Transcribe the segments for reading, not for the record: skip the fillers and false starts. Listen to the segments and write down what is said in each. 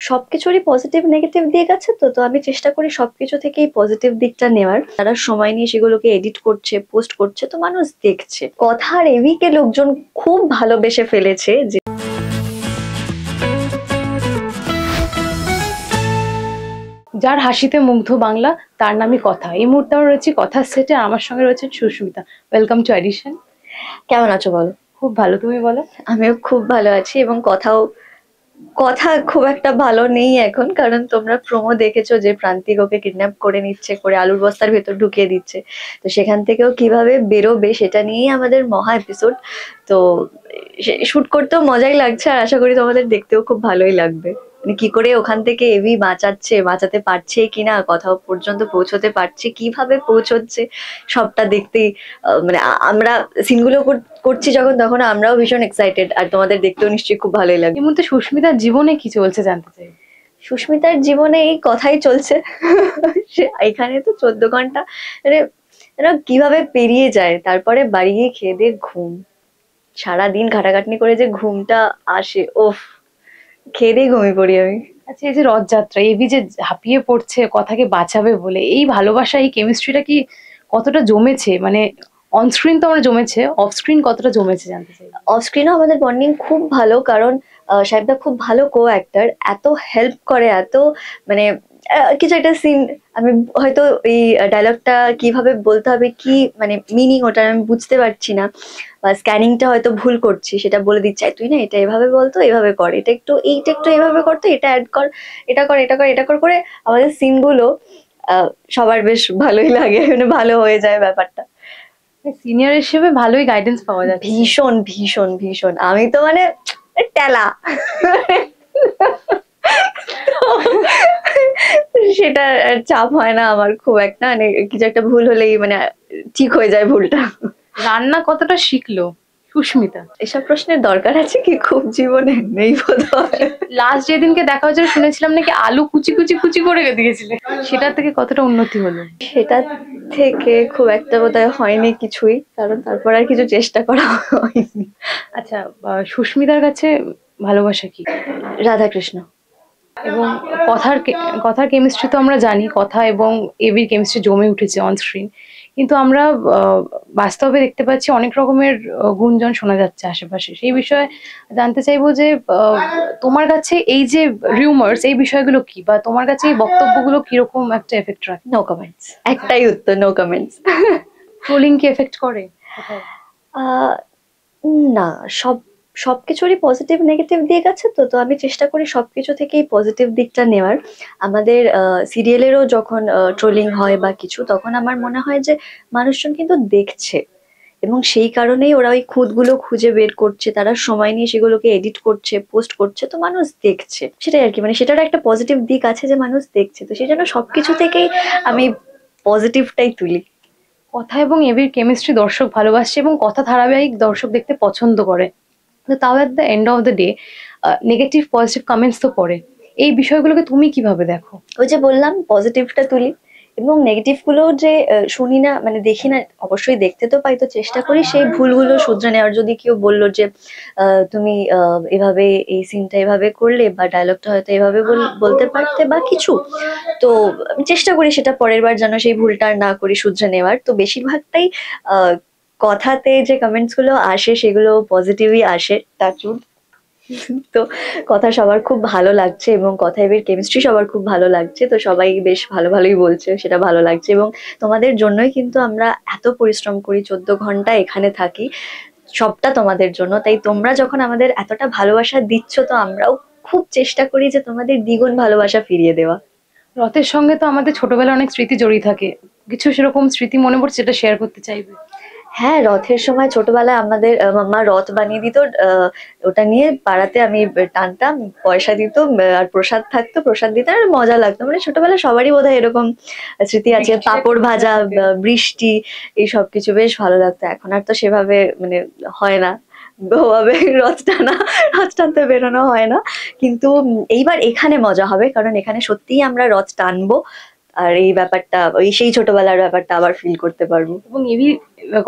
সবকিছুরই positive negative দিক আছে, তো তো আমি চেষ্টা করি সবকিছু থেকেই পজিটিভ দিকটা নেওয়ার। তারা সময় নিয়ে সেগুলোকে এডিট করছে, পোস্ট করছে, তো মানুষ দেখছে। কথার এভিকে লোকজন খুব ভালোবেসে ফেলেছে যে যার হাসিতে মুগ্ধ বাংলা তার নামই কথা। এই মুহূর্তে আমরা রয়েছি কথা সেটে, আমার সঙ্গে রয়েছে সুস্মিতা। Welcome to addition. কেমন আছো বলো? খুব ভালো, তুমি বলো? আমিও খুব ভালো আছি, এবং কথা খুব একটা ভালো নেই এখন, কারণ তোমরা প্রোমো দেখেছো যে প্রান্তিক ওকে কিডন্যাপ করে নিচ্ছে, করে আলুর বস্তার ভেতর ঢুকিয়ে দিচ্ছে। তো সেখান থেকেও কিভাবে বেরোবে সেটা নিয়েই আমাদের মহা এপিসোড। তো শুট করতেও মজাই লাগছে, আর আশা করি তোমাদের দেখতেও খুব ভালোই লাগবে। মানে কি করে ওখান থেকে এভি বাঁচাতে পারছে কিনা, কোথাও পর্যন্ত পৌঁছতে পারছে, কিভাবে পৌঁছচ্ছে, সবটা দেখতেই মানে আমরা সিনগুলো করছি যখন, তখন আমরাও ভীষণ এক্সাইটেড, আর তোমাদের দেখতেও নিশ্চয়ই খুব ভালোই লাগবে। এই মুহূর্তে সুস্মিতার জীবনে কি চলছে জানতে চাই। সুস্মিতার জীবনে এই কথাই চলছে। এখানে তো 14 ঘন্টা মানে এরা কিভাবে পেরিয়ে যায়, তারপরে বাড়ি গিয়ে খেয়ে দিয়ে ঘুম, সারাদিন খাটাখাটনি করে যে ঘুমটা আসে, ওফ, খেয়ে দিয়ে ঘুমিয়ে পড়ি আমি। আচ্ছা, এই যে রথযাত্রা, এবি যে ঝাঁপিয়ে পড়ছে কথাকে বাঁচাবে বলে, এই ভালোবাসা, এই কেমিস্ট্রিটা কি কতটা জমেছে? মানে অন স্ক্রিন তো আমরা জমেছে, অফ স্ক্রিন কতটা জমেছে জানতে চাই। অফ স্ক্রিনও আমাদের বন্ডিং খুব ভালো, কারণ সাহেবদা খুব ভালো কো অ্যাক্টর, এত হেল্প করে, এত মানে কিছু একটা সিন আমি হয়তো এই ডায়লগটা কিভাবে বলতে হবে, কি মানে মিনিং ওটা আমি বুঝতে পারছি না, বা স্ক্যানিংটা হয়তো ভুল করছি, সেটা বলে দিচ্ছে, "এই তুই না এটা এভাবে বলতো, এভাবে কর, এইটা একটু এভাবে করতো, এটা অ্যাড কর, এটা কর, এটা কর, এটা কর", করে আমাদের সিনগুলো সবার বেশ ভালোই লাগে, মানে ভালো হয়ে যায় ব্যাপারটা। সিনিয়র হিসেবে ভালোই গাইডেন্স পাওয়া যাচ্ছে। ভীষণ ভীষণ ভীষণ, আমি তো মানে টেলা। সেটা চাপ হয় না আমার খুব একটা, মানে কিছু একটা ভুল হলেই মানে ঠিক হয়ে যায় ভুলটা। রান্না কতটা শিখলো সুস্মিতা? এসব প্রশ্নের দরকার আছে কি খুব জীবনে? নেই বোধহয়। লাস্ট যেদিনকে দেখা হয়েছিল শুনেছিলাম নাকি আলু কুচি কুচি কুচি করে দিয়েছিলে, সেটা থেকে কতটা উন্নতি হলো? সেটা থেকে খুব একটা বোধহয় হয়নি কিছুই, কারণ তারপর আর কিছু চেষ্টা করা হয়নি। আচ্ছা, সুস্মিতার কাছে ভালোবাসা কি? রাধাকৃষ্ণ। এবং কথার কেমিস্ট্রি তো আমরা জানি, কথা এবং এবির কেমিস্ট্রি জমে উঠেছে অন স্ক্রিন, কিন্তু আমরা বাস্তবে দেখতে পাচ্ছি অনেক রকমের গুঞ্জন শোনা যাচ্ছে আশেপাশে। সেই বিষয়ে জানতে চাইবো যে তোমার কাছে এই যে রিউমার্স, এই বিষয়গুলো কি, বা তোমার কাছে এই বক্তব্যগুলো কিরকম একটা এফেক্ট রাখে? নো কমেন্টস, একটাই উত্তর, নো কমেন্টস। ট্রোলিং কি এফেক্ট করে? না, সবকিছুরই পজিটিভ নেগেটিভ দিক আছে, তো তো আমি চেষ্টা করি সবকিছু থেকেই পজিটিভ দিকটা নেওয়ার। আমাদের সিরিয়ালেরও যখন ট্রোলিং হয় বা কিছু, তখন আমার মনে হয় যে মানুষজন কিন্তু দেখছে, এবং সেই কারণেই ওরা ওই খুঁতগুলো খুঁজে বের করছে, তারা সময় নিয়ে সেগুলোকে এডিট করছে, পোস্ট করছে, তো মানুষ দেখছে, সেটাই আর কি। মানে সেটারও একটা পজিটিভ দিক আছে যে মানুষ দেখছে, তো সেই জন্য সবকিছু থেকেই আমি পজিটিভটাই তুলি। কথা এবং এবির কেমিস্ট্রি দর্শক ভালোবাসছে, এবং কথা ধারাবাহিক দর্শক দেখতে পছন্দ করে, কিন্তু তাও at the end of the day negative positive comments তো পড়ে। এই বিষয়গুলোকে তুমি কিভাবে দেখো? ওই যে বললাম পজিটিভটা তুলি, এবং নেগেটিভ গুলো যে শুনি না, মানে দেখি না, অবশ্যই দেখতে তো পাই, তো চেষ্টা করি সেই ভুলগুলো শুধরে নেওয়ার। যদি কেউ বললো যে তুমি এভাবে এই সিনটা এভাবে করলে, বা ডায়লগটা হয়তো এভাবে বলতে পারতে বা কিছু, তো আমি চেষ্টা করি সেটা পরের বার যেন সেই ভুলটা আর না করি, শুধরে নেওয়ার। তো বেশিরভাগটাই আহ কথাতে যে কমেন্টস গুলো আসে সেগুলো পজিটিভই আসে, টাচউড। তো কথা সবার খুব ভালো লাগছে, এবং কথা এবার কেমিস্ট্রি সবার খুব ভালো লাগছে, তো সবাই বেশ ভালো ভালোই বলছে, সেটা ভালো লাগছে। এবং তোমাদের জন্যই কিন্তু আমরা এত পরিশ্রম করি, 14 ঘন্টা এখানে থাকি, সবটা তোমাদের জন্য। তাই তোমরা যখন আমাদের এতটা ভালোবাসা দিচ্ছ, তো আমরাও খুব চেষ্টা করি যে তোমাদের দ্বিগুণ ভালোবাসা ফিরিয়ে দেওয়া। রথের সঙ্গে তো আমাদের ছোটবেলার অনেক স্মৃতি জড়িয়ে থাকে, কিছু সেরকম স্মৃতি মনে পড়ছে যেটা শেয়ার করতে চাইবে? হ্যাঁ, রথের সময় ছোটবেলায় আমাদের মাম্মা রথ বানিয়ে দিত, ওটা নিয়ে পাড়াতে আমি টানতাম, পয়সা দিত, আর প্রসাদ থাকতো, প্রসাদ দিত, আর মজা লাগতো। মানে ছোটবেলায় সবারই বোধহয় এরকম স্মৃতি আছে, পাঁপড় ভাজা, বৃষ্টি, এই সব কিছু বেশ ভালো লাগতো। এখন আর তো সেভাবে মানে হয় না, ওভাবে রথ টানতে বেরোনো হয় না। কিন্তু এইবার এখানে মজা হবে, কারণ এখানে সত্যিই আমরা রথ টানবো, আর এই ব্যাপারটা ওই সেই ছোটবেলার ব্যাপারটা আবার ফিল করতে পারবো। এবং এবি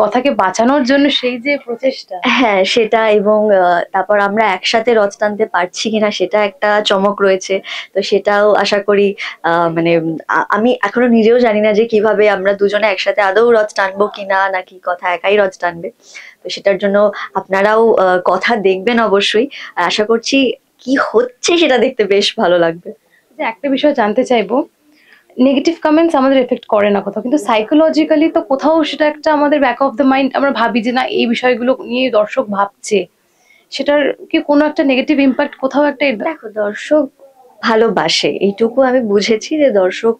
কথাকে বাঁচানোর জন্য সেই যে প্রচেষ্টা। হ্যাঁ সেটা, এবং তারপর আমরা একসাথে রথ টানতে পারছি কিনা সেটা একটা চমক রয়েছে। তো সেটাও আশা করি মানে আমি এখনো নিজেও জানি না যে কিভাবে আমরা দুজনে একসাথে আদৌ রথ টানবো কিনা, নাকি কথা একাই রথ টানবে। তো সেটার জন্য আপনারাও কথা দেখবেন অবশ্যই। আর আশা করছি কি হচ্ছে সেটা দেখতে বেশ ভালো লাগবে। যে একটা বিষয় জানতে চাইবো, নেগেটিভ কমেন্টস আমাদের এফেক্ট করে না কোথাও, কিন্তু সাইকোলজিক্যালি তো কোথাও সেটা একটা আমাদের ব্যাক অফ দ্য মাইন্ড, আমরা ভাবি যে না এই বিষয়গুলো নিয়ে দর্শক ভাবছে, সেটার কি কোনো একটা নেগেটিভ ইম্প্যাক্ট কোথাও একটা দেখো, দর্শক ভালোবাসে, এইটুকু আমি বুঝেছি যে দর্শক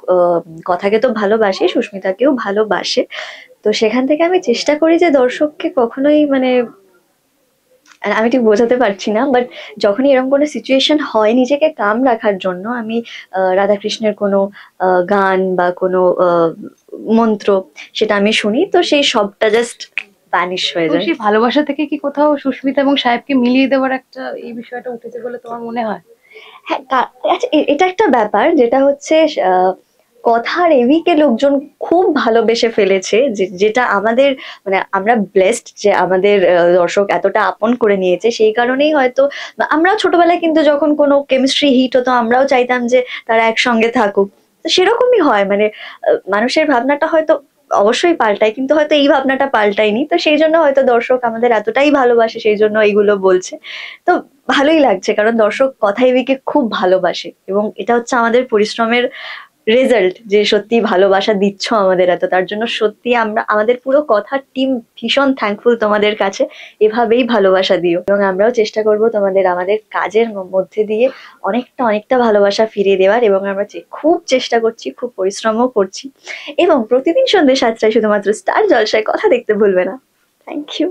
কথাকে তো ভালোবাসে, সুস্মিতাকেও ভালোবাসে। তো সেখান থেকে আমি চেষ্টা করি যে দর্শককে কখনোই মানে আমি ঠিক বোঝাতে পারছি না, বাট যখনই এরকম কোনো সিচুয়েশন হয় নিজেকে কাম রাখার জন্য আমি রাধাকৃষ্ণের কোনো গান বা কোনো মন্ত্র সেটা আমি শুনি, তো সেই সবটা জাস্ট ভ্যানিশ হয়ে তো যায়। সেই ভালোবাসা থেকে কি কোথাও সুস্মিতা এবং সাহেবকে মিলিয়ে দেওয়ার একটা এই বিষয়টা উঠেছে বলে তোমার মনে হয়? হ্যাঁ, আচ্ছা, এটা একটা ব্যাপার যেটা হচ্ছে কথার এবিকে লোকজন খুব ভালোবেসে ফেলেছে, যেটা আমাদের মানে আমরা ব্লেসড যে আমাদের দর্শক এতটা আপন করে নিয়েছে, সেই কারণেই হয়তো আমরাও ছোটবেলায় কিন্তু যখন কোনো কেমিস্ট্রি হিট হতো আমরাও চাইতাম যে তারা একসঙ্গে থাকুক। তো সেরকমই হয়, মানে মানুষের ভাবনাটা হয়তো অবশ্যই পাল্টায়, কিন্তু হয়তো এই ভাবনাটা পাল্টায়নি, তো সেই জন্য হয়তো দর্শক আমাদের এতটাই ভালোবাসে, সেই জন্য এইগুলো বলছে। তো ভালোই লাগছে, কারণ দর্শক কথা এবিকে খুব ভালোবাসে, এবং এটা হচ্ছে আমাদের পরিশ্রমের রেজাল্ট যে সত্যি ভালোবাসা দিচ্ছ আমাদের এত, তার জন্য সত্যি আমরা আমাদের পুরো কথার টিম ভীষণ থ্যাঙ্কফুল তোমাদের কাছে। এভাবেই ভালোবাসা দিও, এবং আমরাও চেষ্টা করব তোমাদের আমাদের কাজের মধ্যে দিয়ে অনেকটা অনেকটা ভালোবাসা ফিরিয়ে দেওয়ার, এবং আমরা খুব চেষ্টা করছি, খুব পরিশ্রমও করছি। এবং প্রতিদিন সন্ধ্যে 7টায় শুধুমাত্র স্টার জলসায় কথা দেখতে ভুলবে না। Thank you.